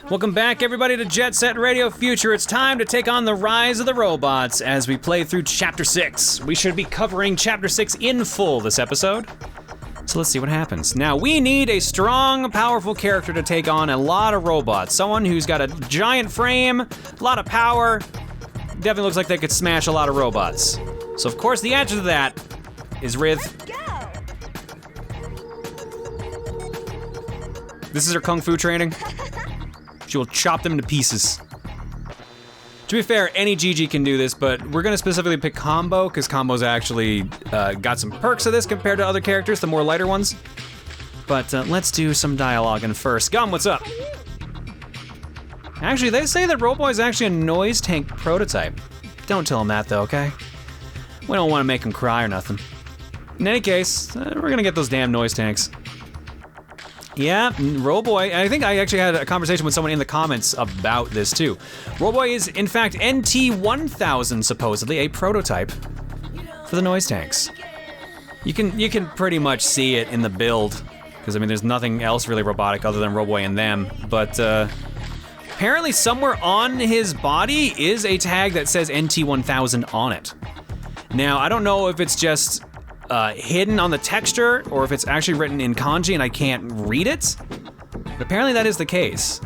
Welcome back, everybody, to Jet Set Radio Future. It's time to take on the rise of the robots as we play through Chapter 6. We should be covering Chapter 6 in full this episode. So let's see what happens. Now, we need a strong, powerful character to take on a lot of robots. Someone who's got a giant frame, a lot of power. Definitely looks like they could smash a lot of robots. So, of course, the answer to that is Rith. This is her kung fu training. She will chop them into pieces. To be fair, any GG can do this, but we're gonna specifically pick Combo, because Combo's actually got some perks of this compared to other characters, the more lighter ones. But let's do some dialoguing first. Gum, what's up? Actually, they say that Roboy is actually a noise tank prototype. Don't tell him that though, okay? We don't wanna make him cry or nothing. In any case, we're gonna get those damn noise tanks. Yeah, Roboy, I think I actually had a conversation with someone in the comments about this too. Roboy is, in fact, NT-1000 supposedly, a prototype for the noise tanks. You can pretty much see it in the build, because I mean there's nothing else really robotic other than Roboy and them, but apparently somewhere on his body is a tag that says NT-1000 on it. Now, I don't know if it's just hidden on the texture, or if it's actually written in kanji and I can't read it, but apparently that is the case.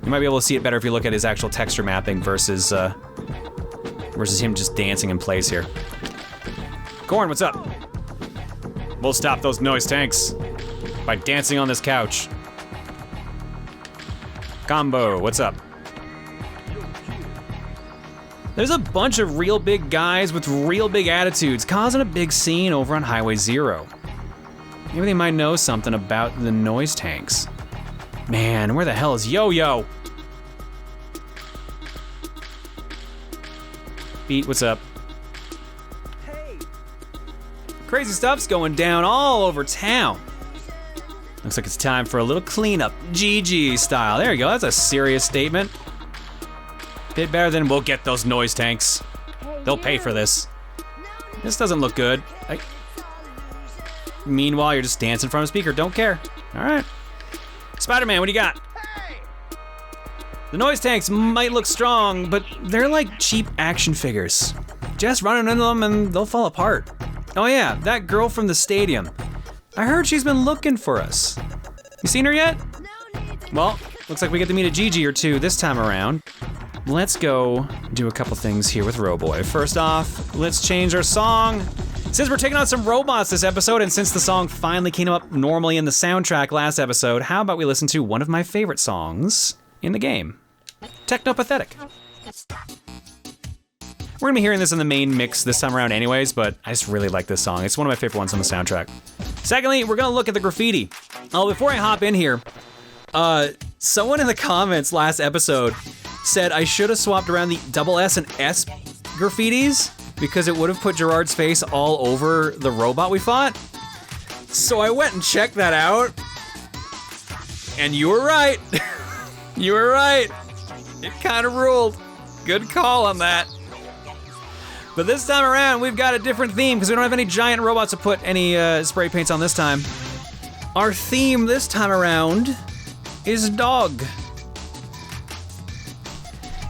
You might be able to see it better if you look at his actual texture mapping versus him just dancing in place here. Corn, what's up? We'll stop those noise tanks by dancing on this couch. Combo, what's up? There's a bunch of real big guys with real big attitudes causing a big scene over on Highway 0. Maybe they might know something about the noise tanks. Man, where the hell is Yoyo? Beat, what's up? Hey. Crazy stuff's going down all over town. Looks like it's time for a little cleanup, GG style. There you go, that's a serious statement. Bit better than we'll get those noise tanks. They'll pay for this. This doesn't look good. Meanwhile, you're just dancing in front of a speaker. Don't care. All right. Spider-Man, what do you got? The noise tanks might look strong, but they're like cheap action figures. Just run into them and they'll fall apart. Oh yeah, that girl from the stadium. I heard she's been looking for us. You seen her yet? Well, looks like we get to meet a GG or two this time around. Let's go do a couple things here with Roboy. First off, let's change our song. Since we're taking on some robots this episode, and since the song finally came up normally in the soundtrack last episode, how about we listen to one of my favorite songs in the game? Technopathetic. We're gonna be hearing this in the main mix this time around anyways, but I just really like this song. It's one of my favorite ones on the soundtrack. Secondly, we're gonna look at the graffiti. Oh, before I hop in here, someone in the comments last episode said I should have swapped around the double S and S graffitis because it would have put Gerard's face all over the robot we fought. So I went and checked that out, and you were right. You were right. It kind of ruled. Good call on that. But this time around, we've got a different theme because we don't have any giant robots to put any spray paints on this time. Our theme this time around is dog.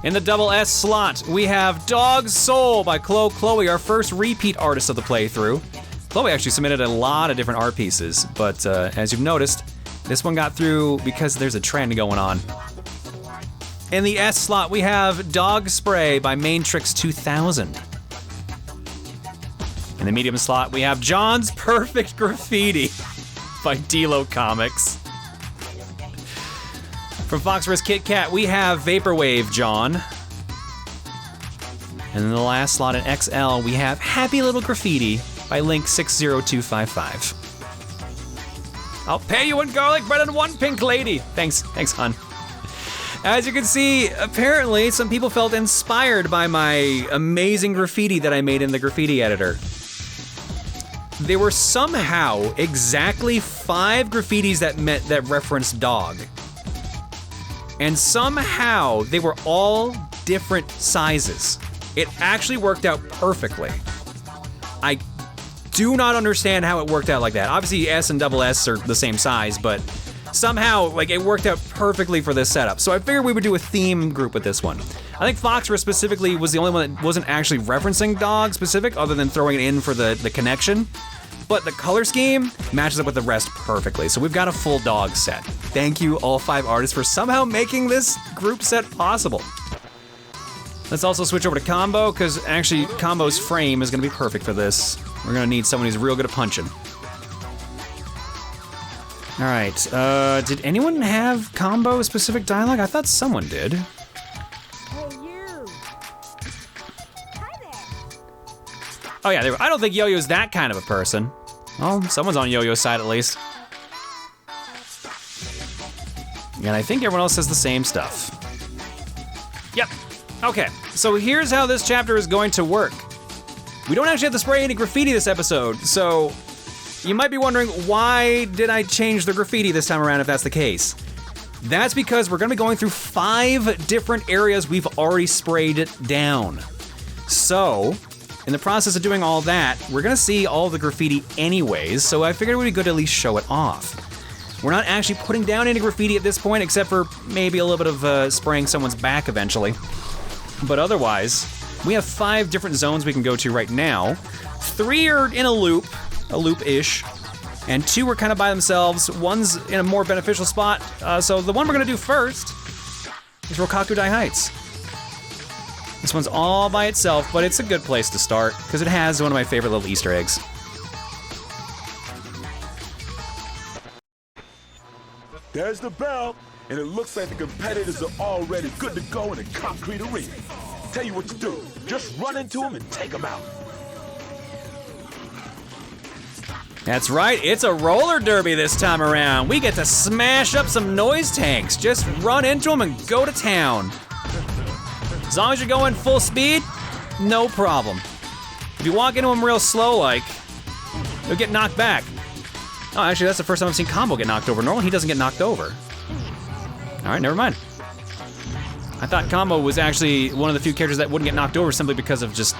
In the double S slot, we have Dog Soul by Chloe, our first repeat artist of the playthrough. Chloe actually submitted a lot of different art pieces, but as you've noticed, this one got through because there's a trend going on. In the S slot, we have Dog Spray by Matrix 2000. In the medium slot, we have John's Perfect Graffiti by Dlocomix. From Phoxphorus Kit-Kat, we have Vaporwave Jon. And in the last slot in XL, we have Happy Little Graffiti by Link60255. I'll pay you in garlic bread and one pink lady. Thanks, hon. As you can see, apparently some people felt inspired by my amazing graffiti that I made in the graffiti editor. There were somehow exactly 5 graffitis that referenced dog. And somehow they were all different sizes. It actually worked out perfectly. I do not understand how it worked out like that. Obviously S and double S are the same size, but Somehow, like, it worked out perfectly for this setup. So I figured we would do a theme group with this one. I think Phoxphorus specifically was the only one that wasn't actually referencing dog specific, other than throwing it in for the connection. But the color scheme matches up with the rest perfectly. So we've got a full dog set. Thank you, all 5 artists, for somehow making this group set possible. Let's also switch over to Combo, because actually Combo's frame is gonna be perfect for this. We're gonna need someone who's real good at punching. All right, did anyone have Combo specific dialogue? I thought someone did. Hey, you. Hi there. Oh yeah, I don't think Yoyo's that kind of a person. Well, someone's on Yoyo's side at least. And I think everyone else says the same stuff. Yep, okay, so here's how this chapter is going to work. We don't actually have to spray any graffiti this episode, so you might be wondering, why did I change the graffiti this time around if that's the case? That's because we're gonna be going through 5 different areas we've already sprayed down. So, in the process of doing all that, we're gonna see all the graffiti anyways, so I figured it would be good to at least show it off. We're not actually putting down any graffiti at this point, except for maybe a little bit of spraying someone's back eventually. But otherwise, we have 5 different zones we can go to right now. 3 are in a loop-ish, and 2 are kind of by themselves. One's in a more beneficial spot, so the one we're gonna do first is Rokkaku-dai Heights. This one's all by itself, but it's a good place to start, because it has one of my favorite little Easter eggs. There's the bell, and it looks like the competitors are already good to go in a concrete arena. Tell you what to do, just run into them and take them out. That's right, it's a roller derby this time around. We get to smash up some noise tanks. Just run into them and go to town. As long as you're going full speed, no problem. If you walk into them real slow like, you'll get knocked back. Oh, actually, that's the first time I've seen Combo get knocked over. Normally, he doesn't get knocked over. All right, never mind. I thought Combo was actually one of the few characters that wouldn't get knocked over simply because of just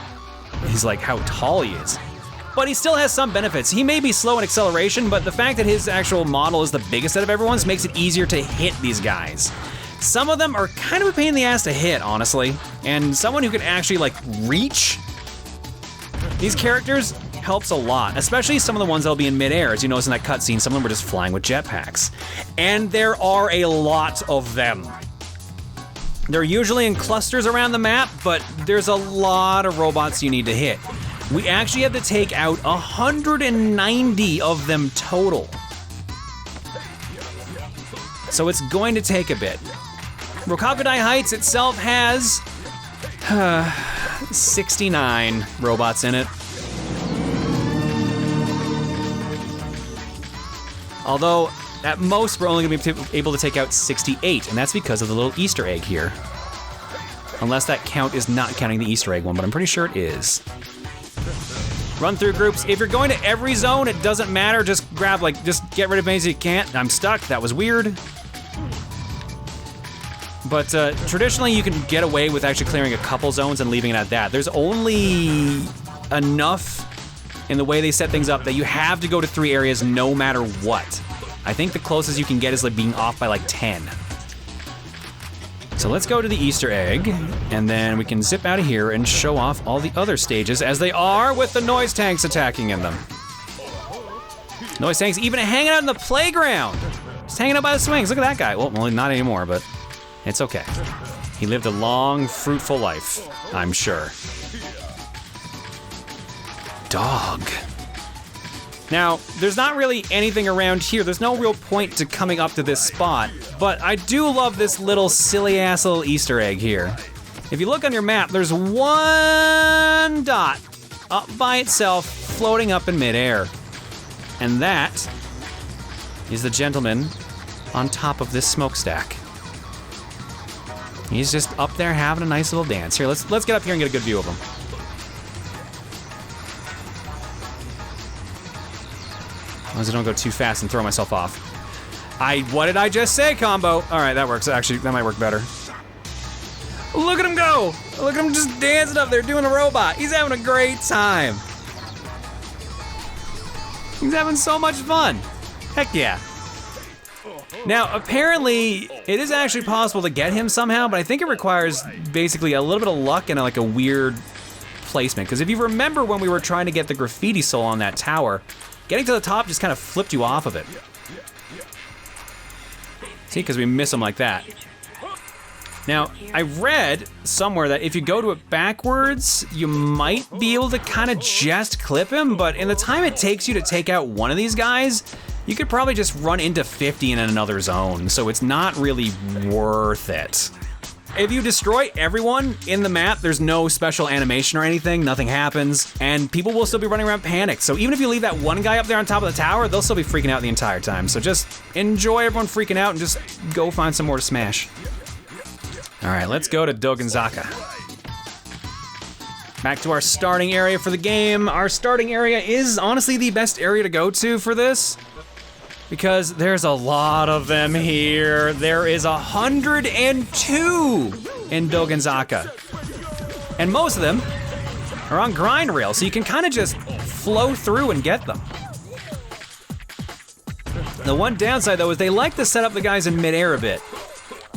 how tall he is. But he still has some benefits. He may be slow in acceleration, but the fact that his actual model is the biggest out of everyone's makes it easier to hit these guys. Some of them are kind of a pain in the ass to hit, honestly. And someone who can actually, reach these characters helps a lot, especially some of the ones that'll be in midair. As you notice in that cutscene, some of them were just flying with jetpacks. And there are a lot of them. They're usually in clusters around the map, but there's a lot of robots you need to hit. We actually have to take out 190 of them total. So it's going to take a bit. Rokkaku-dai Heights itself has 69 robots in it. Although, at most, we're only gonna be able to take out 68, and that's because of the little Easter egg here. Unless that count is not counting the Easter egg one, but I'm pretty sure it is. Run through groups. If you're going to every zone, it doesn't matter. Just grab, just get rid of as you can't. I'm stuck, that was weird. But traditionally, you can get away with actually clearing a couple zones and leaving it at that. There's only enough in the way they set things up that you have to go to 3 areas no matter what. I think the closest you can get is being off by 10. So let's go to the Easter egg, and then we can zip out of here and show off all the other stages as they are with the noise tanks attacking in them. Noise tanks even hanging out in the playground. Just hanging out by the swings. Look at that guy. Well, not anymore, but it's okay. He lived a long, fruitful life, I'm sure. Dog. Now, there's not really anything around here. There's no real point to coming up to this spot, but I do love this little silly-ass little Easter egg here. If you look on your map, there's one dot up by itself floating up in midair. And that is the gentleman on top of this smokestack. He's just up there having a nice little dance. Here, let's get up here and get a good view of him. As long as I don't go too fast and throw myself off. What did I just say, Combo? All right, that works. Actually, that might work better. Look at him go! Look at him just dancing up there doing a robot. He's having a great time. He's having so much fun. Heck yeah. Now, apparently, it is actually possible to get him somehow, but I think it requires basically a little bit of luck and like a weird placement. Because if you remember when we were trying to get the graffiti soul on that tower, getting to the top just kind of flipped you off of it. See, because we miss him like that. Now, I read somewhere that if you go to it backwards, you might be able to kind of just clip him, but in the time it takes you to take out one of these guys, you could probably just run into 50 in another zone, so it's not really worth it. If you destroy everyone in the map, there's no special animation or anything, nothing happens, and people will still be running around panicked. So even if you leave that one guy up there on top of the tower, they'll still be freaking out the entire time. So just enjoy everyone freaking out and just go find some more to smash. All right, let's go to Dogenzaka. Back to our starting area for the game. Our starting area is honestly the best area to go to for this, because there's a lot of them here. There is 102 in Dogenzaka. And most of them are on grind rail, so you can kind of just flow through and get them. The one downside though is they like to set up the guys in midair a bit.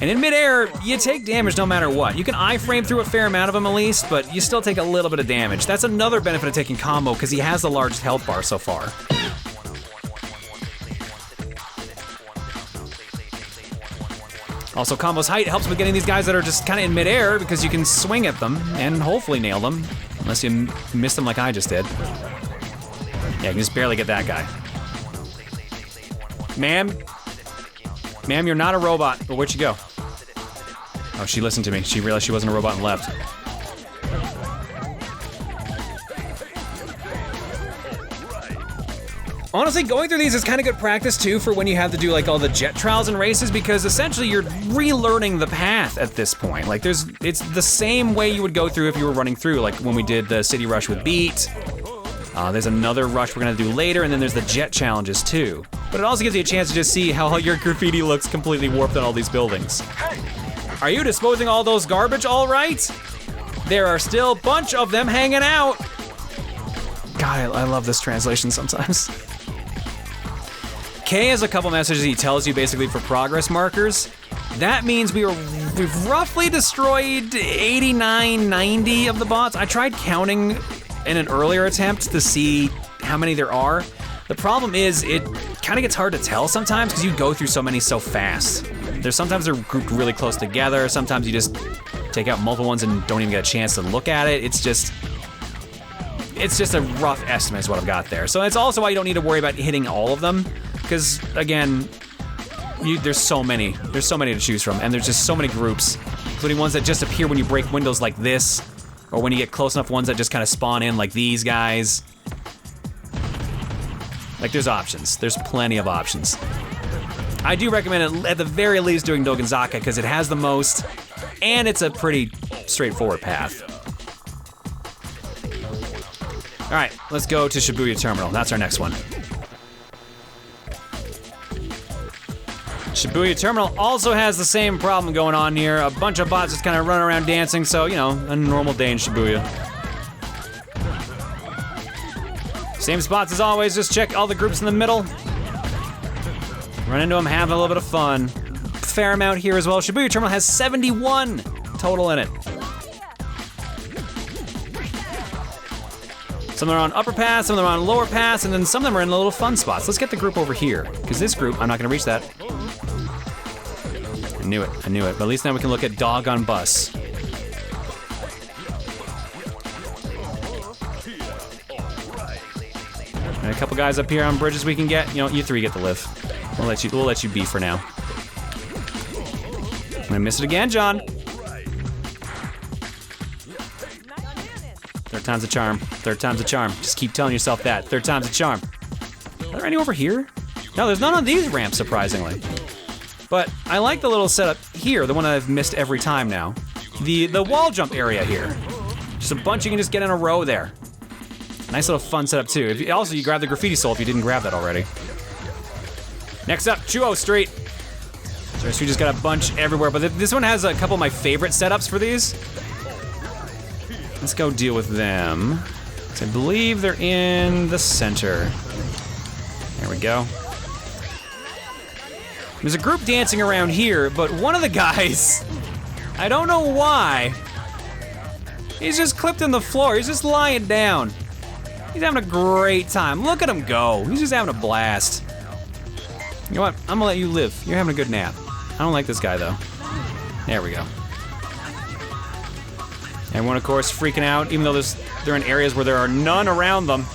And in midair, you take damage no matter what. You can iframe through a fair amount of them at least, but you still take a little bit of damage. That's another benefit of taking combo, because he has the largest health bar so far. Also, combo's height helps with getting these guys that are just kind of in midair, because you can swing at them and hopefully nail them, unless you miss them like I just did. Yeah, you can just barely get that guy. Ma'am, you're not a robot, but where'd she go? Oh, she listened to me. She realized she wasn't a robot and left. Honestly, going through these is kind of good practice too for when you have to do like all the jet trials and races, because essentially you're relearning the path at this point. Like it's the same way you would go through if you were running through, like when we did the city rush with Beat. There's another rush we're gonna do later, and then there's the jet challenges too. But it also gives you a chance to just see how your graffiti looks completely warped on all these buildings. Are you disposing all those garbage all right? There are still a bunch of them hanging out. God, I love this translation sometimes. K has a couple messages he tells you basically for progress markers. That means we've roughly destroyed 89, 90 of the bots. I tried counting in an earlier attempt to see how many there are. The problem is it kind of gets hard to tell sometimes because you go through so many so fast. There's sometimes they're grouped really close together. Sometimes you just take out multiple ones and don't even get a chance to look at it. It's just a rough estimate is what I've got there. So it's also why you don't need to worry about hitting all of them, because again, there's so many to choose from, and there's just so many groups, including ones that just appear when you break windows like this, or when you get close enough ones that just kind of spawn in like these guys. Like there's options, there's plenty of options. I do recommend it at the very least doing Dogenzaka because it has the most, and it's a pretty straightforward path. All right, let's go to Shibuya Terminal. That's our next one. Shibuya Terminal also has the same problem going on here. A bunch of bots just kind of running around dancing, so, you know, a normal day in Shibuya. Same spots as always, just check all the groups in the middle. Run into them, have a little bit of fun. Fair amount here as well. Shibuya Terminal has 71 total in it. Some of them are on upper pass, some of them are on lower pass, and then some of them are in the little fun spots. Let's get the group over here, because this group, I'm not gonna reach that. I knew it, but at least now we can look at Dog on Bus. And a couple guys up here on bridges we can get. You know, you three get to live. We'll let you be for now. I'm gonna miss it again, Jon. Third time's a charm. Third time's a charm. Just keep telling yourself that. Third time's a charm. Are there any over here? No, there's none on these ramps, surprisingly. But I like the little setup here, the one that I've missed every time now. The wall jump area here. Just a bunch you can just get in a row there. Nice little fun setup too. Also, you grab the graffiti soul if you didn't grab that already. Next up, Chuo Street. So we just got a bunch everywhere, but this one has a couple of my favorite setups for these. Let's go deal with them. So I believe they're in the center. There we go. There's a group dancing around here, but one of the guys, I don't know why, he's just clipped in the floor. He's just lying down. He's having a great time. Look at him go. He's just having a blast. You know what? I'm gonna let you live. You're having a good nap. I don't like this guy though. There we go. Everyone, of course, freaking out, even though they're in areas where there are none around them.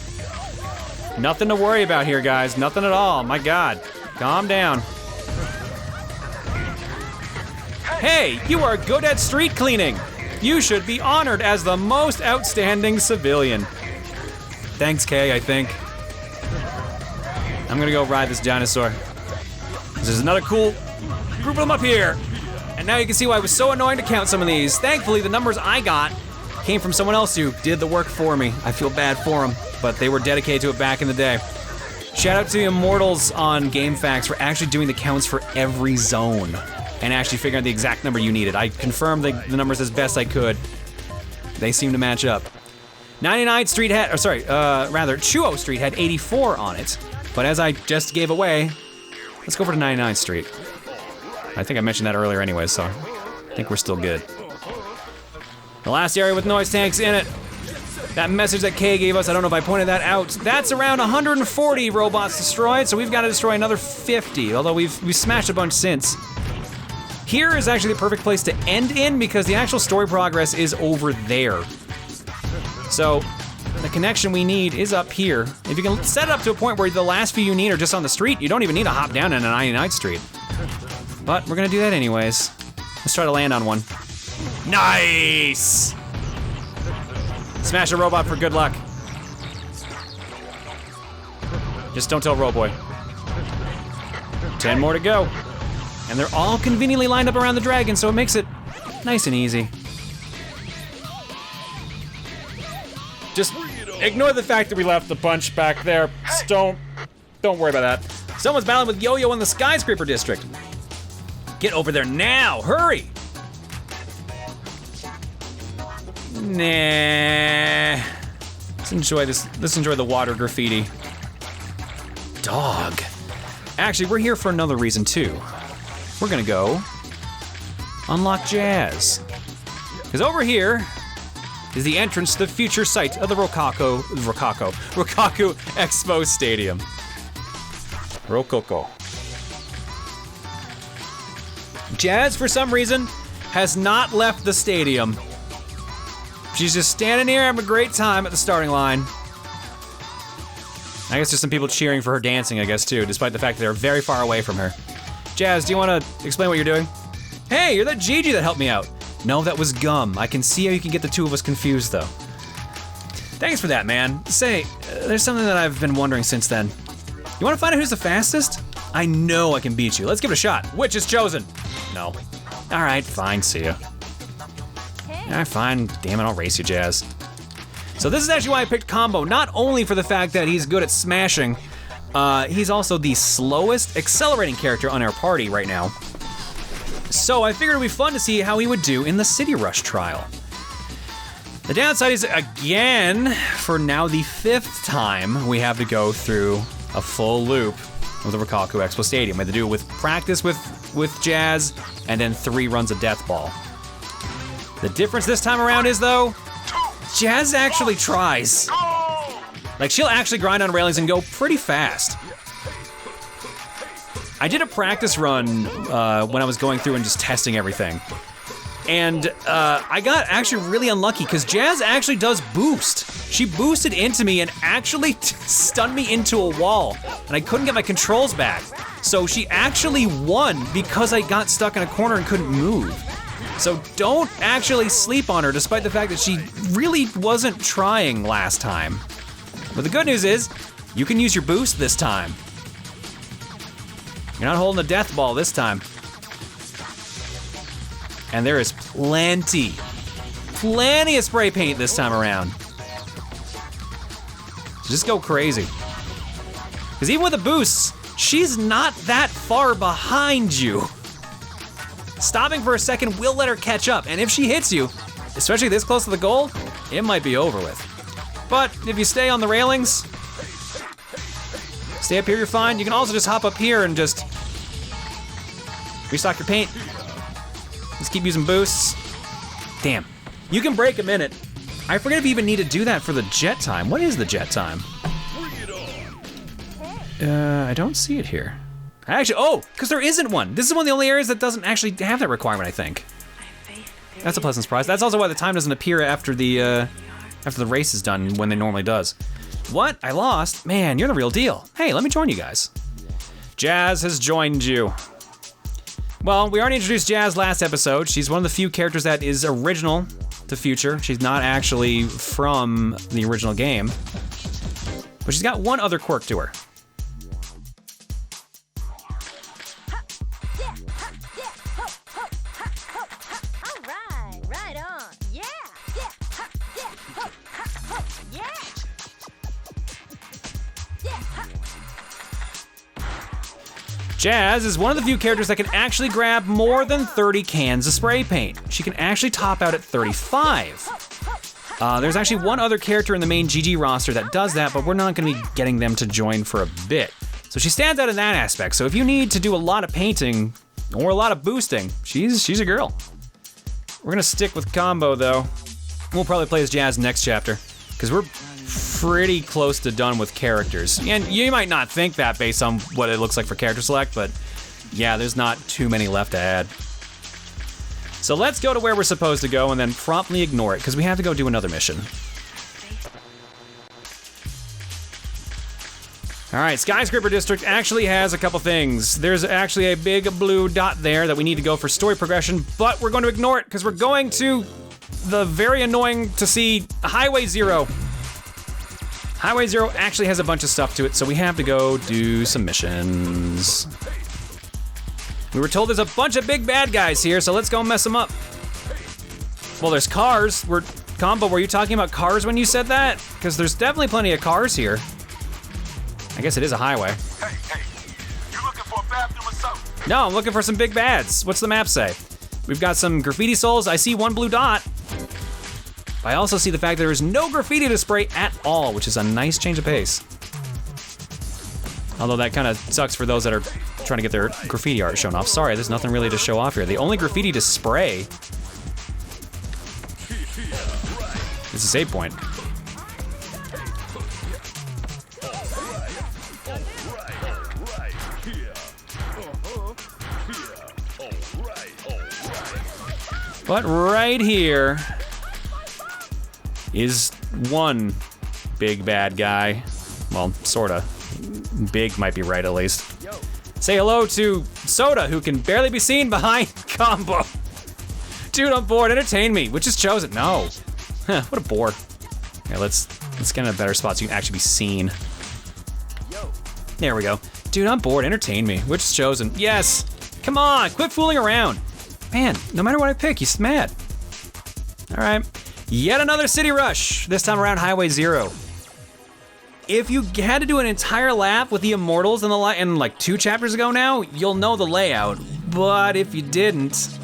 Nothing to worry about here, guys. Nothing at all. My God. Calm down. Hey, you are good at street cleaning. You should be honored as the most outstanding civilian. Thanks, Kay, I think. I'm gonna go ride this dinosaur. There's another cool group of them up here. And now you can see why it was so annoying to count some of these. Thankfully, the numbers I got came from someone else who did the work for me. I feel bad for them, but they were dedicated to it back in the day. Shout out to Immortals on GameFAQs for actually doing the counts for every zone and actually figuring out the exact number you needed. I confirmed the numbers as best I could. They seem to match up. 99th Street had, Chuo Street had 84 on it. But as I just gave away, let's go over to 99th Street. I think I mentioned that earlier anyway, so I think we're still good. The last area with noise tanks in it. That message that Kay gave us, I don't know if I pointed that out. That's around 140 robots destroyed, so we've got to destroy another 50, although we've smashed a bunch since. Here is actually the perfect place to end in because the actual story progress is over there. So the connection we need is up here. If you can set it up to a point where the last few you need are just on the street, you don't even need to hop down into 99th Street. But we're gonna do that anyways. Let's try to land on one. Nice! Smash a robot for good luck. Just don't tell Roboy. 10 more to go. And they're all conveniently lined up around the dragon, so it makes it nice and easy. Just ignore the fact that we left the bunch back there. Just don't worry about that. Someone's battling with Yoyo in the skyscraper district. Get over there now, hurry! Nah. Let's enjoy this. Let's enjoy the water graffiti. Dog. Actually, we're here for another reason too. We're gonna go unlock Jazz. Because over here is the entrance to the future site of the Rokaku Expo Stadium. Rococo. Jazz, for some reason, has not left the stadium. She's just standing here having a great time at the starting line. I guess there's some people cheering for her dancing, I guess, too, despite the fact that they're very far away from her. Jazz, do you want to explain what you're doing? Hey, you're that Gigi that helped me out. No, that was Gum. I can see how you can get the two of us confused, though. Thanks for that, man. Say, there's something that I've been wondering since then. You want to find out who's the fastest? I know I can beat you. Let's give it a shot. Which is chosen? No. All right, fine, see ya. Alright, fine. Damn it, I'll race you, Jazz. So this is actually why I picked Combo, not only for the fact that he's good at smashing, he's also the slowest accelerating character on our party right now. So I figured it'd be fun to see how he would do in the City Rush trial. The downside is, again, for now the 5th time, we have to go through a full loop of the Rokaku Expo Stadium. We had to do it with practice with Jazz, and then 3 runs of Death Ball. The difference this time around is, though, Jazz actually tries. Like, she'll actually grind on railings and go pretty fast. I did a practice run when I was going through and just testing everything. And I got actually really unlucky because Jazz actually does boost. She boosted into me and actually stunned me into a wall. And I couldn't get my controls back. So she actually won because I got stuck in a corner and couldn't move. So don't actually sleep on her, despite the fact that she really wasn't trying last time. But the good news is, you can use your boost this time. You're not holding a death ball this time. And there is plenty of spray paint this time around. So just go crazy. Because even with the boosts, she's not that far behind you. Stopping for a second will let her catch up, and if she hits you, especially this close to the goal, it might be over with. But if you stay on the railings, stay up here, you're fine. You can also just hop up here and just Restock your paint. Just keep using boosts. Damn. You can break a minute. I forget if you even need to do that for the jet time. What is the jet time? I don't see it here. Actually, oh, because there isn't one. This is one of the only areas that doesn't actually have that requirement, I think. That's a pleasant surprise. That's also why the time doesn't appear after the race is done when it normally does. What? I lost? Man, you're the real deal. Hey, let me join you guys. Jazz has joined you. Well, we already introduced Jazz last episode. She's one of the few characters that is original to Future. She's not actually from the original game. But she's got one other quirk to her. Jazz is one of the few characters that can actually grab more than 30 cans of spray paint. She can actually top out at 35. There's actually one other character in the main GG roster that does that, but we're not gonna be getting them to join for a bit. So she stands out in that aspect. So if you need to do a lot of painting or a lot of boosting, she's a girl. We're gonna stick with combo though. We'll probably play as Jazz next chapter, because we're pretty close to done with characters. And you might not think that based on what it looks like for character select, but yeah, there's not too many left to add. So let's go to where we're supposed to go and then promptly ignore it, because we have to go do another mission. All right, Skyscraper District actually has a couple things. There's actually a big blue dot there that we need to go for story progression, but we're going to ignore it because we're going to the very annoying to see Highway Zero. Highway Zero actually has a bunch of stuff to it, so we have to go do some missions. We were told there's a bunch of big bad guys here, so let's go mess them up. Well, there's cars. Combo, were you talking about cars when you said that? Because there's definitely plenty of cars here. I guess it is a highway. Hey, you looking for a bathroom or something? No, I'm looking for some big bads. What's the map say? We've got some graffiti souls. I see one blue dot. I also see the fact that there is no graffiti to spray at all, which is a nice change of pace. Although that kind of sucks for those that are trying to get their graffiti art shown off. Sorry, there's nothing really to show off here. The only graffiti to spray is a save point. But right here is one big bad guy. Well, sorta. Big might be right at least. Say hello to Soda, who can barely be seen behind Combo. Dude on board, entertain me, which is chosen. No. Huh, what a bore. Okay, let's get in a better spot so you can actually be seen. There we go. Dude on board, entertain me, which is chosen. Yes. Come on, quit fooling around. Man, no matter what I pick, he's mad. All right, yet another city rush, this time around Highway Zero. If you had to do an entire lap with the Immortals in like 2 chapters ago now, you'll know the layout. But if you didn't,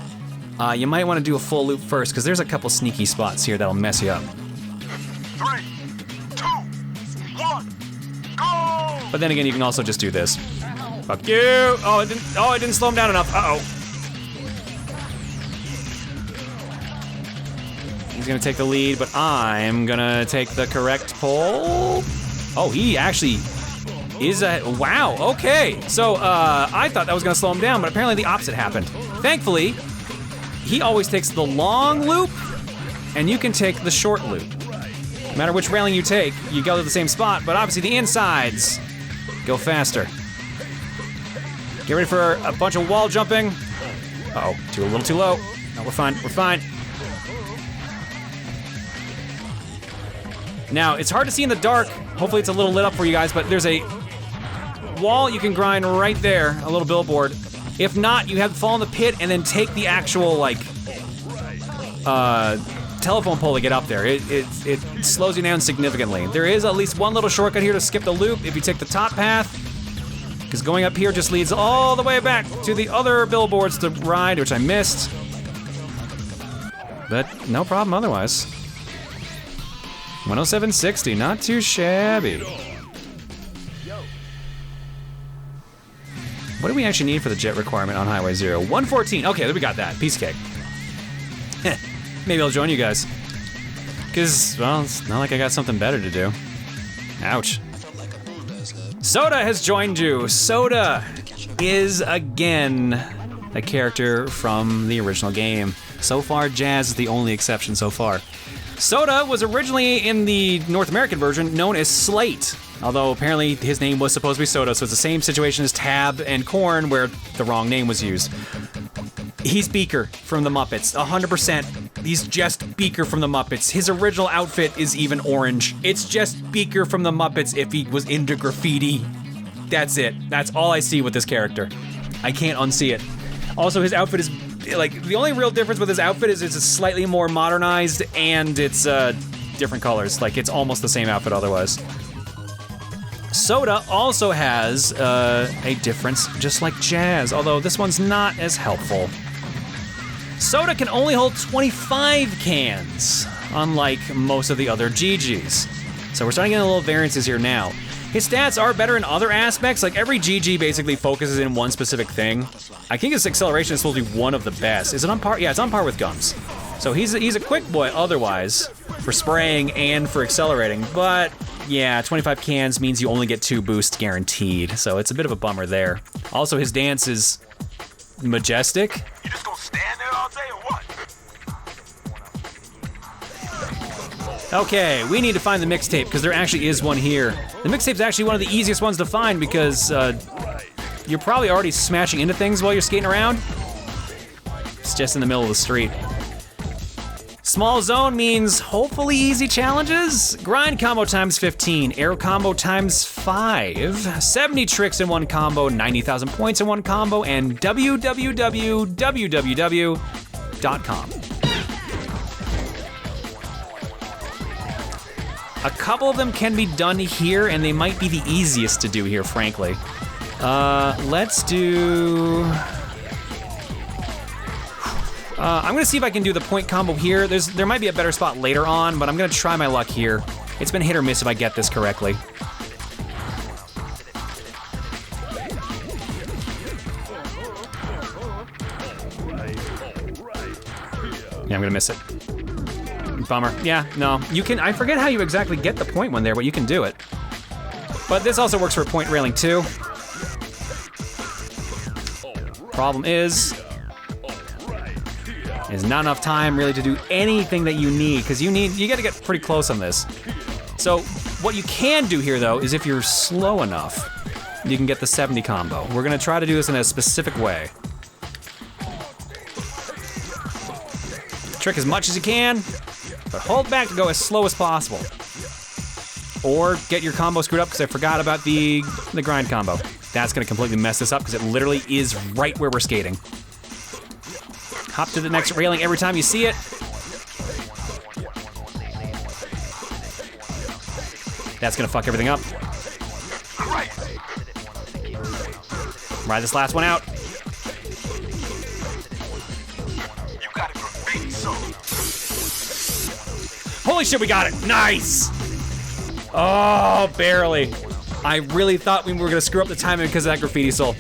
you might want to do a full loop first, because there's a couple sneaky spots here that'll mess you up. 3, 2, 1, go! But then again, you can also just do this. Fuck you! Oh, it didn't slow him down enough. Uh-oh. He's gonna take the lead, but I'm gonna take the correct pole. Oh, he actually is wow, okay. So, I thought that was gonna slow him down, but apparently the opposite happened. Thankfully, he always takes the long loop, and you can take the short loop. No matter which railing you take, you go to the same spot, but obviously the insides go faster. Get ready for a bunch of wall jumping. Uh-oh, a little too low. No, we're fine, we're fine. Now, it's hard to see in the dark. Hopefully it's a little lit up for you guys, but there's a wall you can grind right there, a little billboard. If not, you have to fall in the pit and then take the actual, like, telephone pole to get up there. It slows you down significantly. There is at least one little shortcut here to skip the loop if you take the top path, because going up here just leads all the way back to the other billboards to ride, which I missed. But no problem otherwise. 107.60, not too shabby. What do we actually need for the jet requirement on Highway 0? 114. Okay, we got that. Piece of cake. Maybe I'll join you guys. Because, well, it's not like I got something better to do. Ouch. Soda has joined you. Soda is, again, a character from the original game. So far, Jazz is the only exception so far. Soda was originally in the North American version known as Slate, although apparently his name was supposed to be Soda, so it's the same situation as Tab and Corn where the wrong name was used. He's Beaker from the Muppets, 100%. He's just Beaker from the Muppets. His original outfit is even orange. It's just Beaker from the Muppets if he was into graffiti. That's it. That's all I see with this character. I can't unsee it. Also, his outfit is, like, the only real difference with his outfit is it's slightly more modernized and it's different colors. Like, it's almost the same outfit otherwise. Soda also has a difference, just like Jazz, although this one's not as helpful. Soda can only hold 25 cans, unlike most of the other GGs. So we're starting to get a little variances here now. His stats are better in other aspects, like every GG basically focuses in one specific thing. I think his acceleration is supposed to be one of the best. Is it on par? Yeah, it's on par with Gums. So he's a quick boy otherwise, for spraying and for accelerating, but yeah, 25 cans means you only get 2 boosts guaranteed, so it's a bit of a bummer there. Also, his dance is majestic. You just gonna stand there all day or what? Okay, we need to find the mixtape, because there actually is one here. The mixtape's actually one of the easiest ones to find because you're probably already smashing into things while you're skating around. It's just in the middle of the street. Small zone means hopefully easy challenges. Grind combo times 15, arrow combo times 5, 70 tricks in one combo, 90,000 points in one combo, and www.com. A couple of them can be done here, and they might be the easiest to do here, frankly. Let's do... I'm gonna see if I can do the point combo here. There might be a better spot later on, but I'm gonna try my luck here. It's been hit or miss if I get this correctly. Yeah, I'm gonna miss it. Bummer. Yeah, no. You can, I forget how you exactly get the point one there, but you can do it. But this also works for point railing too. Problem is not enough time really to do anything that you need, because you gotta get pretty close on this. So what you can do here though is if you're slow enough, you can get the 70 combo. We're gonna try to do this in a specific way. Trick as much as you can, but hold back to go as slow as possible. Or get your combo screwed up because I forgot about the grind combo. That's gonna completely mess this up because it literally is right where we're skating. Hop to the next railing every time you see it. That's gonna fuck everything up. Ride this last one out. Holy shit, we got it. Nice. Oh, barely. I really thought we were gonna screw up the timing because of that graffiti soul.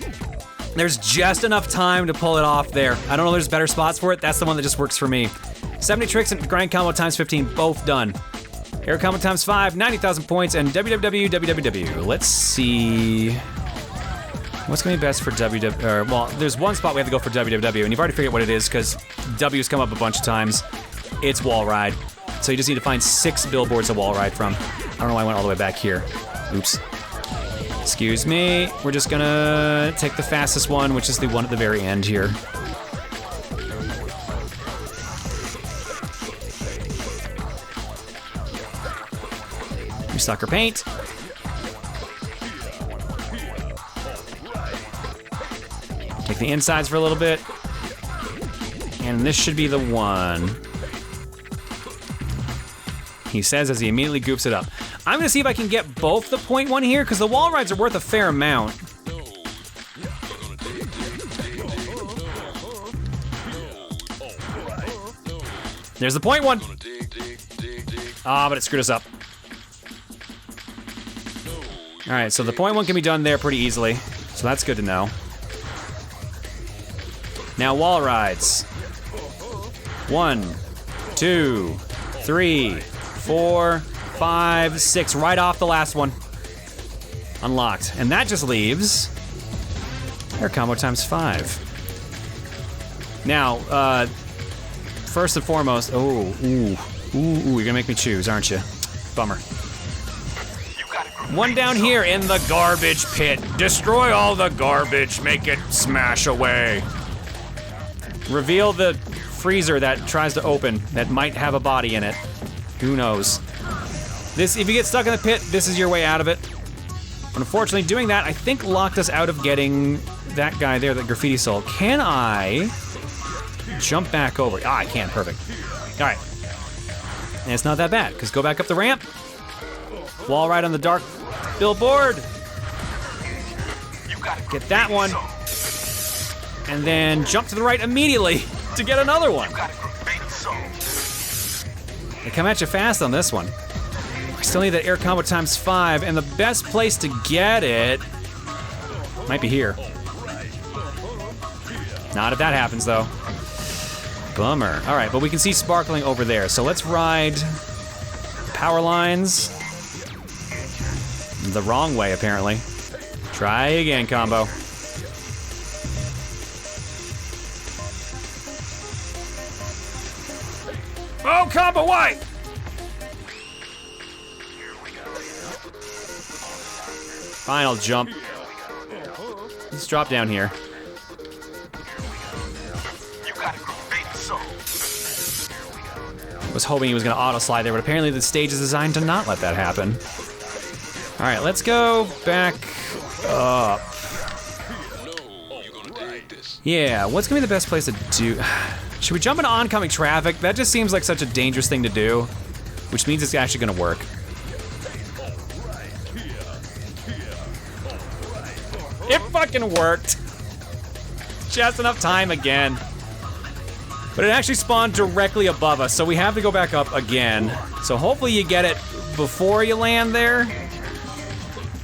There's just enough time to pull it off there. I don't know if there's better spots for it. That's the one that just works for me. 70 tricks and grind combo times 15, both done. Air combo times 5, 90,000 points, and www. Let's see. What's gonna be best for well, there's one spot we have to go for www, and you've already figured what it is because W's come up a bunch of times. It's wall ride. So you just need to find 6 billboards to wall ride from. I don't know why I went all the way back here. Oops. Excuse me. We're just gonna take the fastest one, which is the one at the very end here. We sucker paint. Take the insides for a little bit. And this should be the one. He says as he immediately goops it up. I'm gonna see if I can get both the point one here, because the wall rides are worth a fair amount. There's the point one. Ah, but it screwed us up. All right, so the point one can be done there pretty easily, so that's good to know. Now wall rides. 1, 2, 3, 4, 5, 6. Right off the last one. Unlocked. And that just leaves air combo times 5. Now, first and foremost, you're gonna make me choose, aren't you? Bummer. One down here in the garbage pit. Destroy all the garbage, make it smash away. Reveal the freezer that tries to open that might have a body in it. Who knows? If you get stuck in the pit, this is your way out of it. But unfortunately, doing that, I think locked us out of getting that guy there, that graffiti soul. Can I jump back over? Ah, I can, perfect. All right. And it's not that bad, because go back up the ramp. Wall ride on the dark billboard. Get that one. And then jump to the right immediately to get another one. They come at you fast on this one. I still need that air combo times 5, and the best place to get it might be here. Not if that happens, though. Bummer. All right, but we can see sparkling over there. So let's ride power lines the wrong way, apparently. Try again, combo. Oh, combo, why? Final jump. Let's drop down here. Was hoping he was gonna auto slide there, but apparently the stage is designed to not let that happen. All right, let's go back up. Yeah, what's gonna be the best place to do? Should we jump into oncoming traffic? That just seems like such a dangerous thing to do, which means it's actually gonna work. It fucking worked. Just enough time again. But it actually spawned directly above us, so we have to go back up again. So hopefully you get it before you land there.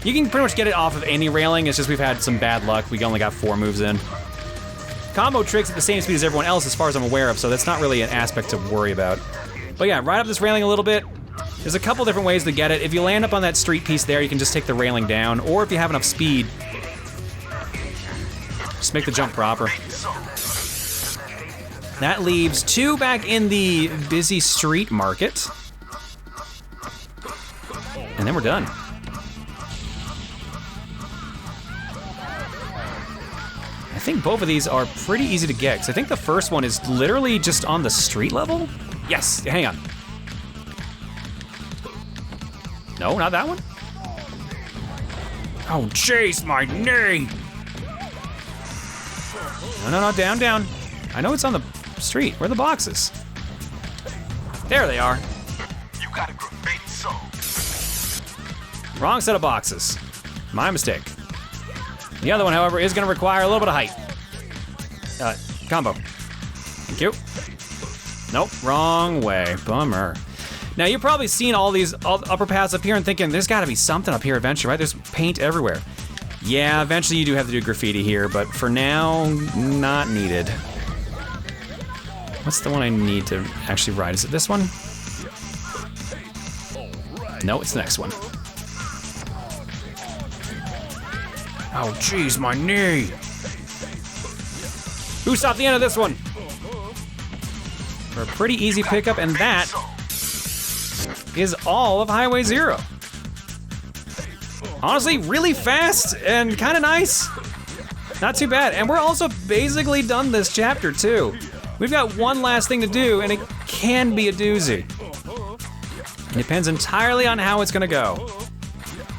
You can pretty much get it off of any railing, it's just we've had some bad luck. We only got 4 moves in. Combo tricks at the same speed as everyone else as far as I'm aware of, so that's not really an aspect to worry about. But yeah, ride up this railing a little bit. There's a couple different ways to get it. If you land up on that street piece there, you can just take the railing down, or if you have enough speed, just make the jump proper. That leaves 2 back in the busy street market. And then we're done. I think both of these are pretty easy to get, because I think the first one is literally just on the street level? Yes, hang on. No, not that one? Oh, jeez, my knee! No, down, down. I know it's on the street. Where are the boxes? There they are. You got a graffiti soul. Wrong set of boxes. My mistake. The other one, however, is going to require a little bit of height. Combo. Thank you. Nope, wrong way. Bummer. Now, you've probably seen all these upper paths up here and thinking, there's got to be something up here eventually, right? There's paint everywhere. Yeah, eventually you do have to do graffiti here, but for now, not needed. What's the one I need to actually ride? Is it this one? No, it's the next one. Oh, jeez, my knee. Who stopped the end of this one? For a pretty easy pickup, and that is all of Highway 0. Honestly, really fast and kind of nice. Not too bad, and we're also basically done this chapter too. We've got one last thing to do, and it can be a doozy. It depends entirely on how it's gonna go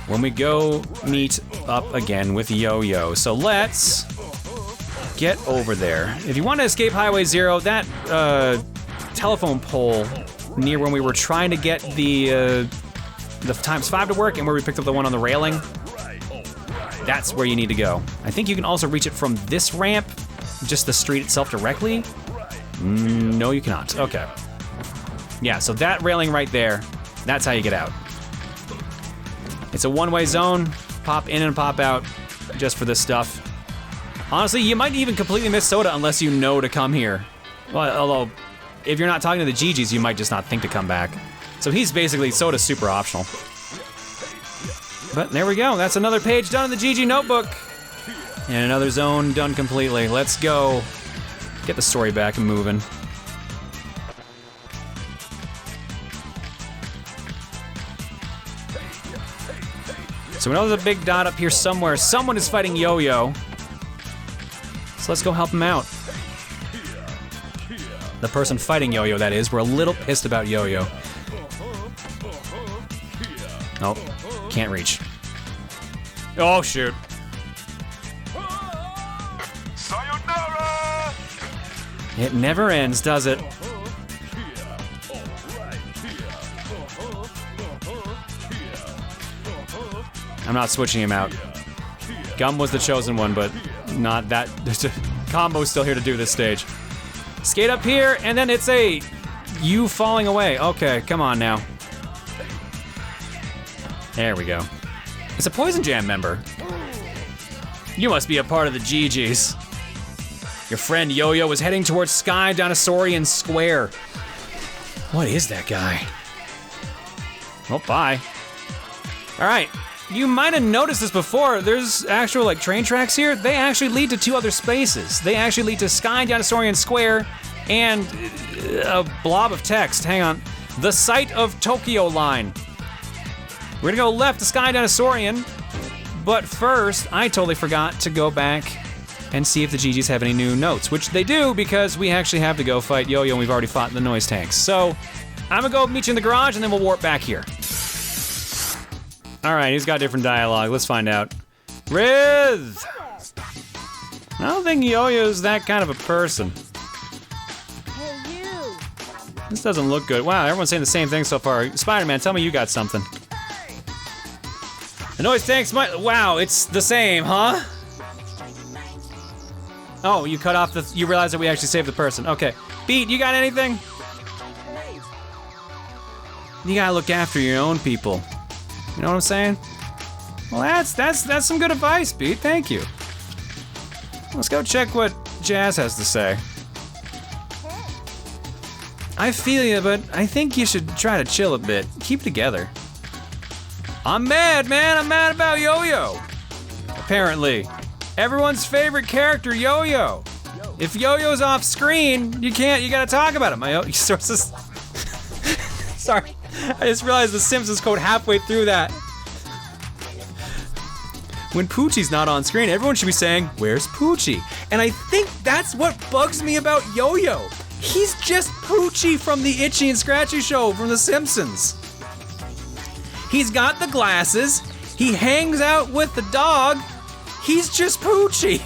when we go meet up again with Yoyo. So let's get over there. If you want to escape Highway 0, that telephone pole near when we were trying to get the ×5 to work and where we picked up the one on the railing, that's where you need to go. I think you can also reach it from this ramp, just the street itself directly. No, you cannot. Okay. Yeah, so that railing right there, that's how you get out. It's a one-way zone. Pop in and pop out just for this stuff. Honestly, you might even completely miss Soda unless you know to come here. Well, although, if you're not talking to the GGs, you might just not think to come back. So he's basically Soda's super optional. But there we go, that's another page done in the GG notebook. And another zone done completely. Let's go get the story back and moving. So we know there's a big dot up here somewhere. Someone is fighting Yoyo. So let's go help him out. The person fighting Yoyo, that is. We're a little pissed about Yoyo. Oh, can't reach. Oh, shoot. Sayonara! It never ends, does it? I'm not switching him out. Gum was the chosen one, but not that. Combo's still here to do this stage. Skate up here, and then it's a you falling away. Okay, come on now. There we go. It's a Poison Jam member. You must be a part of the GGs. Your friend Yoyo was heading towards Sky Dinosaurian Square. What is that guy? Oh, bye. All right. You might have noticed this before. There's actual like train tracks here. They actually lead to two other spaces. They actually lead to Sky Dinosaurian Square and a blob of text. Hang on. The site of Tokyo Line. We're gonna go left to Sky Dinosaurian, but first, I totally forgot to go back and see if the GGs have any new notes, which they do because we actually have to go fight Yoyo and we've already fought the noise tanks. So, I'm gonna go meet you in the garage and then we'll warp back here. All right, he's got different dialogue. Let's find out. Riz! I don't think Yoyo's that kind of a person. Hey, you. This doesn't look good. Wow, everyone's saying the same thing so far. Spider-Man, tell me you got something. The noise tanks might, wow, it's the same, huh? Oh, you cut off the, you realize that we actually saved the person. Okay. Beat, you got anything? You gotta look after your own people. You know what I'm saying? Well, that's some good advice, Beat. Thank you. Let's go check what Jazz has to say. I feel you, but I think you should try to chill a bit. Keep it together. I'm mad, man. I'm mad about Yoyo. Apparently. Everyone's favorite character, Yoyo. If Yoyo's off screen, you gotta talk about it. My sources. Sorry. I just realized the Simpsons quote halfway through that. When Poochie's not on screen, everyone should be saying, "Where's Poochie?" And I think that's what bugs me about Yoyo. He's just Poochie from the Itchy and Scratchy show from The Simpsons. He's got the glasses, he hangs out with the dog, he's just Poochie.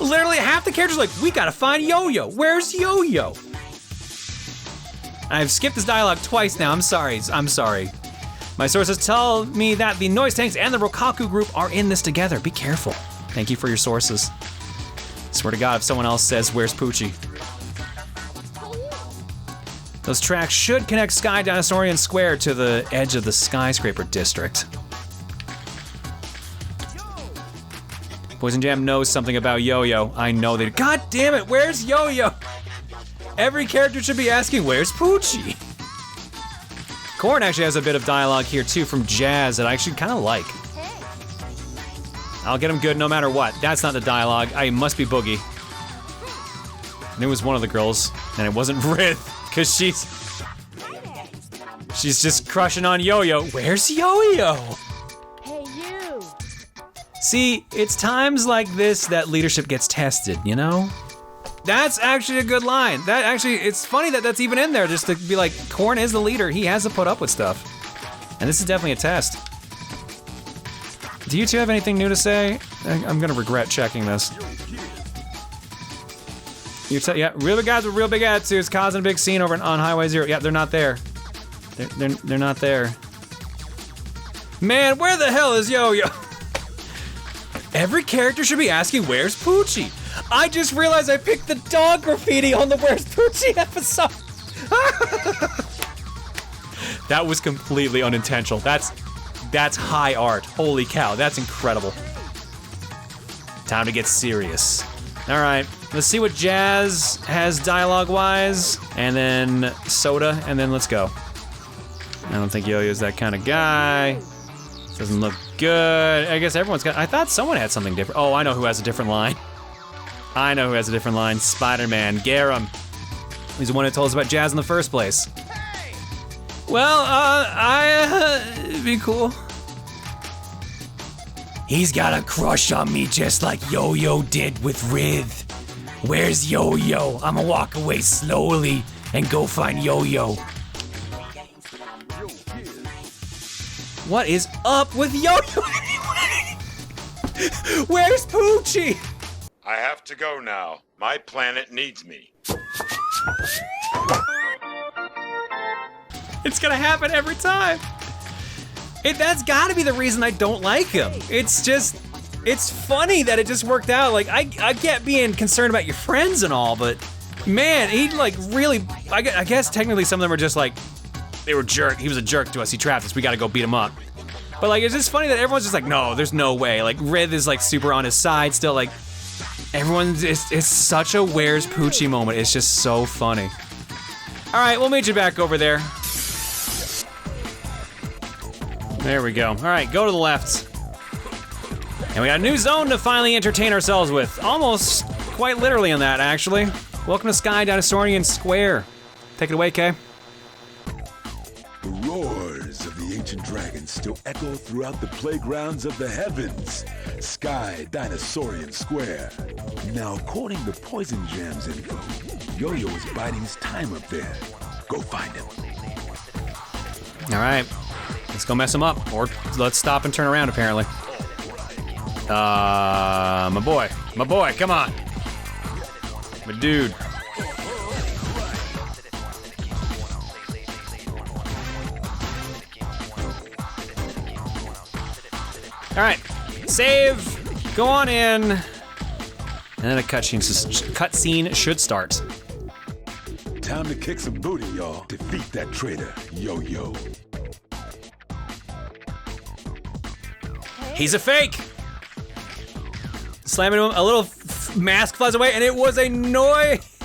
Literally half the characters are like, we gotta find Yoyo. Where's Yoyo? I've skipped this dialogue twice now, I'm sorry. My sources tell me that the noise tanks and the Rokaku group are in this together. Be careful. Thank you for your sources. Swear to God, if someone else says, where's Poochie? Those tracks should connect Sky Dinosaurian Square to the edge of the skyscraper district. Poison Jam knows something about Yoyo. I know that. God damn it, where's Yoyo? Every character should be asking, where's Poochie? Korn actually has a bit of dialogue here too from Jazz that I actually kind of like. I'll get him good no matter what. That's not the dialogue. I must be Boogie. And it was one of the girls, and it wasn't Vrith, because she's just crushing on Yoyo. Where's Yoyo? Hey, you. See, it's times like this that leadership gets tested, you know? That's actually a good line. That actually, it's funny that that's even in there, just to be like, Korn is the leader. He has to put up with stuff. And this is definitely a test. Do you two have anything new to say? I'm gonna regret checking this. Yeah, real big guys with real big attitudes causing a big scene over on Highway 0. Yeah, they're not there. They're not there. Man, where the hell is Yoyo? Every character should be asking, where's Poochie? I just realized I picked the dog graffiti on the Where's Poochie episode. That was completely unintentional. That's high art. Holy cow, that's incredible. Time to get serious. All right, let's see what Jazz has dialogue-wise, and then Soda, and then let's go. I don't think Yoyo's that kind of guy. Doesn't look good. I guess everyone's got, I thought someone had something different. Oh, I know who has a different line. I know who has a different line. Spider-Man, Garum. He's the one who told us about Jazz in the first place. Well, it'd be cool. He's got a crush on me just like Yoyo did with Rith. Where's Yoyo? I'ma walk away slowly and go find Yoyo. What is up with Yoyo anyway? Where's Poochie? I have to go now. My planet needs me. It's gonna happen every time. That's gotta be the reason I don't like him. It's just, it's funny that it just worked out. Like, I get being concerned about your friends and all, but man, he like really, I guess technically some of them are just like, he was a jerk to us, he trapped us, we gotta go beat him up. But like, it's just funny that everyone's just like, no, there's no way. Like, Rith is like super on his side still, like, everyone's, it's such a where's Poochie moment. It's just so funny. All right, we'll meet you back over there. There we go. All right, go to the left. And we got a new zone to finally entertain ourselves with. Almost quite literally in that, actually. Welcome to Sky Dinosaurian Square. Take it away, Kay. The roars of the ancient dragons still echo throughout the playgrounds of the heavens. Sky Dinosaurian Square. Now, according to Poison Jam's info, Yoyo is biding his time up there. Go find him. All right, let's go mess him up, or let's stop and turn around, apparently. My boy, come on. My dude. All right, save, go on in, and then a cutscene should start. Time to kick some booty, y'all. Defeat that traitor, Yoyo. He's a fake. Slam into him, a little mask flies away, and it was a noise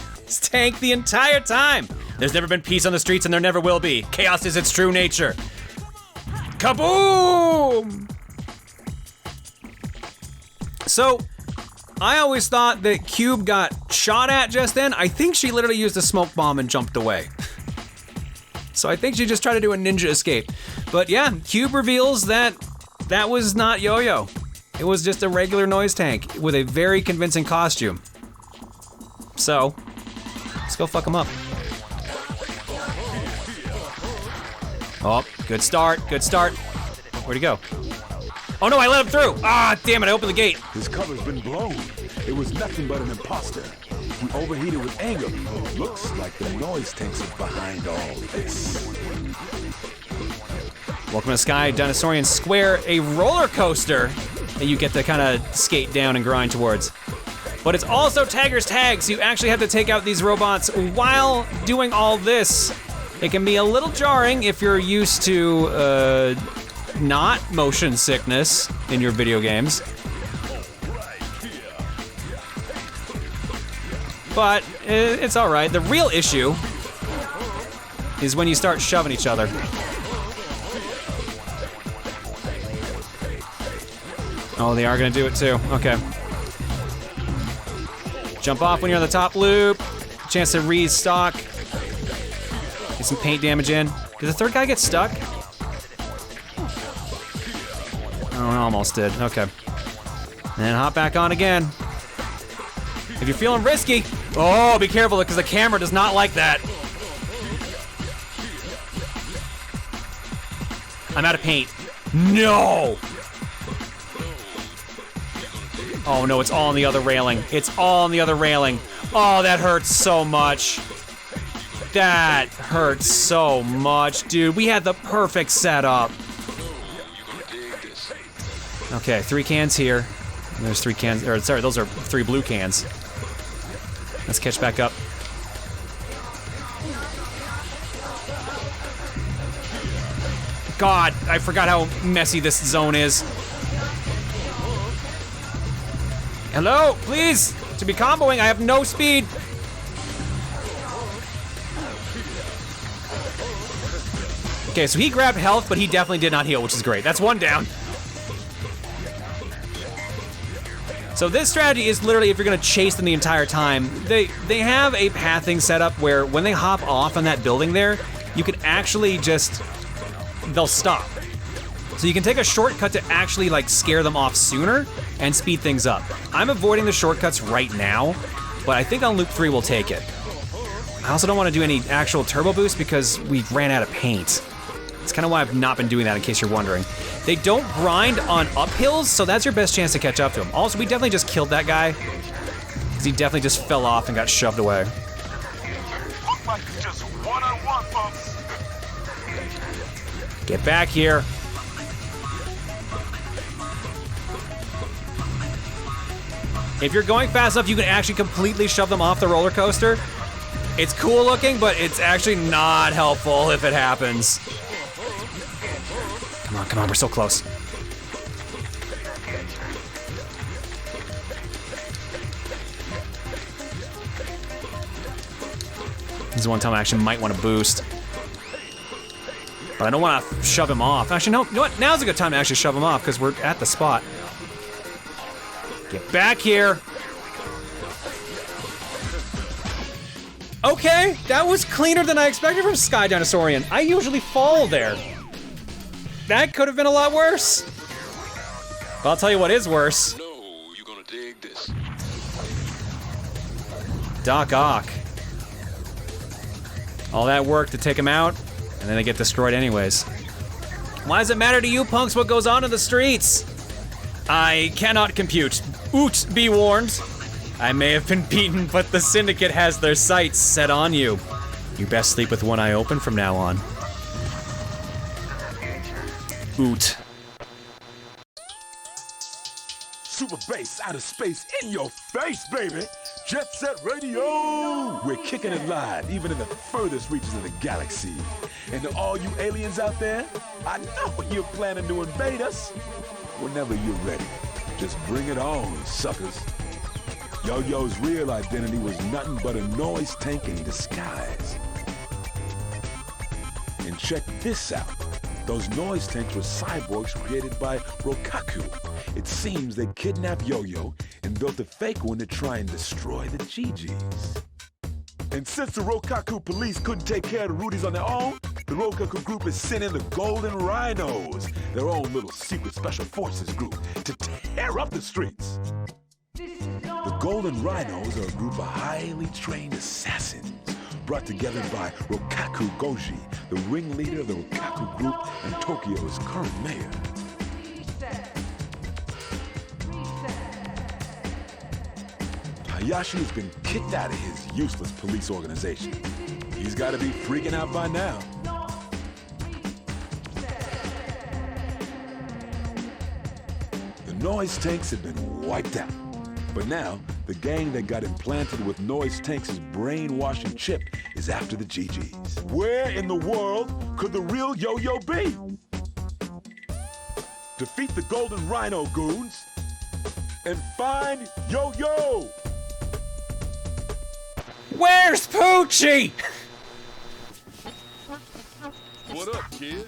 tank the entire time. There's never been peace on the streets, and there never will be. Chaos is its true nature. Kaboom! So, I always thought that Cube got shot at just then. I think she literally used a smoke bomb and jumped away. So I think she just tried to do a ninja escape. But yeah, Cube reveals that that was not Yoyo. It was just a regular noise tank with a very convincing costume. So, let's go fuck him up. Oh, good start. Where'd he go? Oh no, I let him through! Ah, damn it, I opened the gate. His cover's been blown. It was nothing but an imposter. He overheated with anger. Looks like the noise tanks are behind all this. Welcome to Sky Dinosaurian Square, a roller coaster that you get to kind of skate down and grind towards. But it's also Tagger's Tag, so you actually have to take out these robots while doing all this. It can be a little jarring if you're used to, not motion sickness in your video games. But it's all right. The real issue is when you start shoving each other. Oh, they are gonna do it too. Okay. Jump off when you're on the top loop. Chance to restock. Get some paint damage in. Did the third guy get stuck? Oh, I almost did. Okay. And hop back on again. If you're feeling risky, oh, be careful because the camera does not like that. I'm out of paint. No! Oh no, it's all on the other railing. It's all on the other railing. Oh, that hurts so much. That hurts so much, dude. We had the perfect setup. Okay, 3 cans here. And there's 3 cans, or sorry, those are 3 blue cans. Let's catch back up. God, I forgot how messy this zone is. Hello, please. To be comboing, I have no speed. Okay, so he grabbed health, but he definitely did not heal, which is great. That's one down. So this strategy is literally if you're gonna chase them the entire time. They have a pathing set up where when they hop off on that building there, you can actually just, they'll stop. So you can take a shortcut to actually like scare them off sooner and speed things up. I'm avoiding the shortcuts right now, but I think on loop 3 we'll take it. I also don't want to do any actual turbo boost because we ran out of paint. It's kind of why I've not been doing that in case you're wondering. They don't grind on uphills, so that's your best chance to catch up to him. Also, we definitely just killed that guy because he definitely just fell off and got shoved away. Looks like it's just one-on-one, folks. Get back here. If you're going fast enough, you can actually completely shove them off the roller coaster. It's cool looking, but it's actually not helpful if it happens. Come on, we're so close. This is one time I actually might want to boost. But I don't want to shove him off. Actually, no, you know what? Now's a good time to actually shove him off because we're at the spot. Get back here. Okay, that was cleaner than I expected from Sky Dinosaurian. I usually fall there. That could have been a lot worse. But I'll tell you what is worse. No, you're gonna dig this. Doc Ock. All that work to take him out, and then they get destroyed anyways. Why does it matter to you punks what goes on in the streets? I cannot compute. Oot, be warned. I may have been beaten, but the Syndicate has their sights set on you. You best sleep with one eye open from now on. Oot. Super bass out of space in your face, baby. Jet Set Radio. We're kicking it live, even in the furthest reaches of the galaxy. And to all you aliens out there, I know you're planning to invade us. Whenever you're ready, just bring it on, suckers. Yo-Yo's real identity was nothing but a noise tank in disguise. And check this out. Those noise tanks were cyborgs created by Rokaku. It seems they kidnapped Yo-Yo and built a fake one to try and destroy the GGs. And since the Rokaku police couldn't take care of the Rudies on their own, the Rokaku group is sending the Golden Rhinos, their own little secret special forces group, to tear up the streets. The Golden Rhinos are a group of highly trained assassins brought together by Rokaku Goji, the ringleader of the Rokaku group and Tokyo's current mayor. Hayashi has been kicked out of his useless police organization. He's got to be freaking out by now. The noise tanks have been wiped out. But now, the gang that got implanted with Noise Tanks' brainwashing chip is after the GGs. Where in the world could the real Yo-Yo be? Defeat the Golden Rhino goons and find Yo-Yo! Where's Poochie? What up, kid?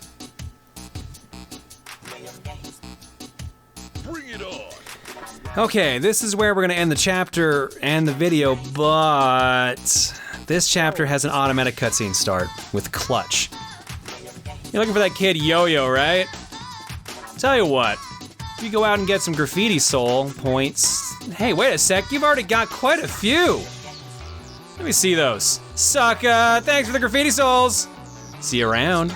Bring it on! Okay, this is where we're gonna end the chapter and the video, but this chapter has an automatic cutscene start with Clutch. You're looking for that kid Yo-Yo, right? Tell you what, if you go out and get some graffiti soul points. Hey, wait a sec, you've already got quite a few. Let me see those. Sucka, thanks for the graffiti souls. See you around.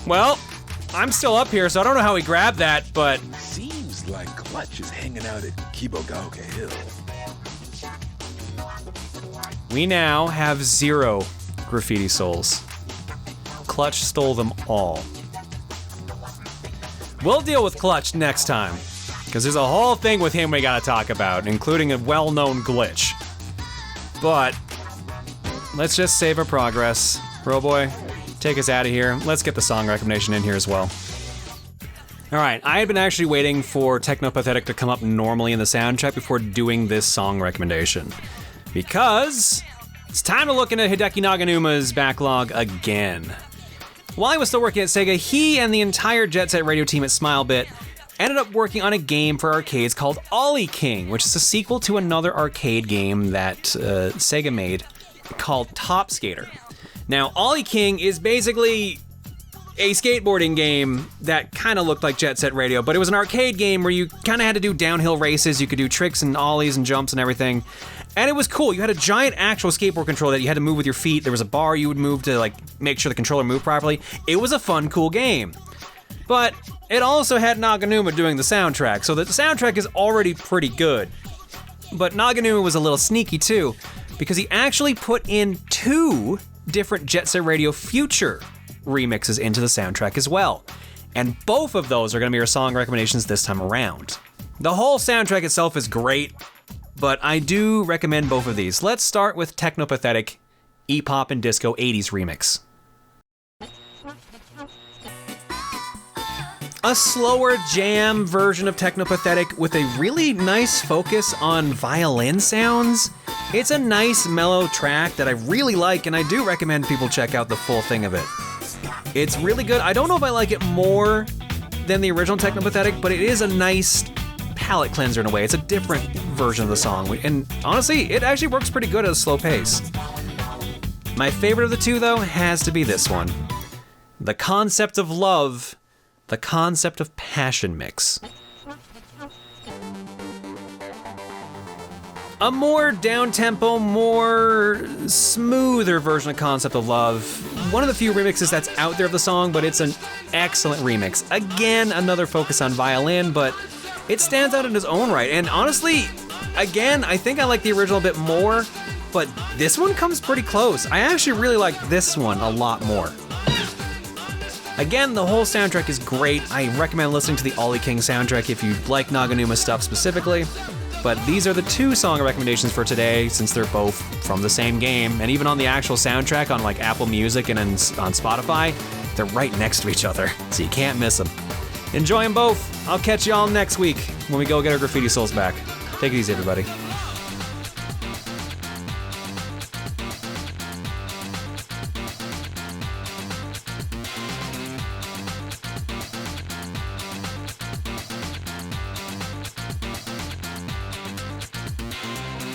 Well, I'm still up here, so I don't know how he grabbed that, but... Seems like Clutch is hanging out at Kibogaoka Hill. We now have 0 graffiti souls. Clutch stole them all. We'll deal with Clutch next time. because there's a whole thing with him we gotta talk about, including a well-known glitch. But let's just save our progress. Roboy, take us out of here. Let's get the song recommendation in here as well. All right, I had been actually waiting for Technopathetic to come up normally in the soundtrack before doing this song recommendation, because it's time to look into Hideki Naganuma's backlog again. While he was still working at Sega, he and the entire Jet Set Radio team at Smilebit ended up working on a game for arcades called Ollie King, which is a sequel to another arcade game that Sega made called Top Skater. Now, Ollie King is basically a skateboarding game that kind of looked like Jet Set Radio, but it was an arcade game where you kind of had to do downhill races, you could do tricks and ollies and jumps and everything. And it was cool. You had a giant actual skateboard controller that you had to move with your feet. There was a bar you would move to like make sure the controller moved properly. It was a fun, cool game. But it also had Naganuma doing the soundtrack, so the soundtrack is already pretty good. But Naganuma was a little sneaky too, because he actually put in 2 different Jet Set Radio Future remixes into the soundtrack as well. And both of those are gonna be our song recommendations this time around. The whole soundtrack itself is great, but I do recommend both of these. Let's start with Technopathetic E-Pop and Disco 80s remix. A slower jam version of Technopathetic with a really nice focus on violin sounds. It's a nice mellow track that I really like, and I do recommend people check out the full thing of it. It's really good. I don't know if I like it more than the original Technopathetic, but it is a nice palate cleanser in a way. It's a different version of the song, and honestly, it actually works pretty good at a slow pace. My favorite of the 2, though, has to be this one. The Concept of Love, the Concept of Passion mix. A more down-tempo, more smoother version of Concept of Love. One of the few remixes that's out there of the song, but it's an excellent remix. Again, another focus on violin, but it stands out in its own right. And honestly, again, I think I like the original a bit more, but this one comes pretty close. I actually really like this one a lot more. Again, the whole soundtrack is great. I recommend listening to the Ollie King soundtrack if you like Naganuma stuff specifically. But these are the 2 song recommendations for today, since they're both from the same game. And even on the actual soundtrack on like Apple Music and on Spotify, they're right next to each other, so you can't miss them. Enjoy them both. I'll catch you all next week when we go get our Graffiti Souls back. Take it easy, everybody.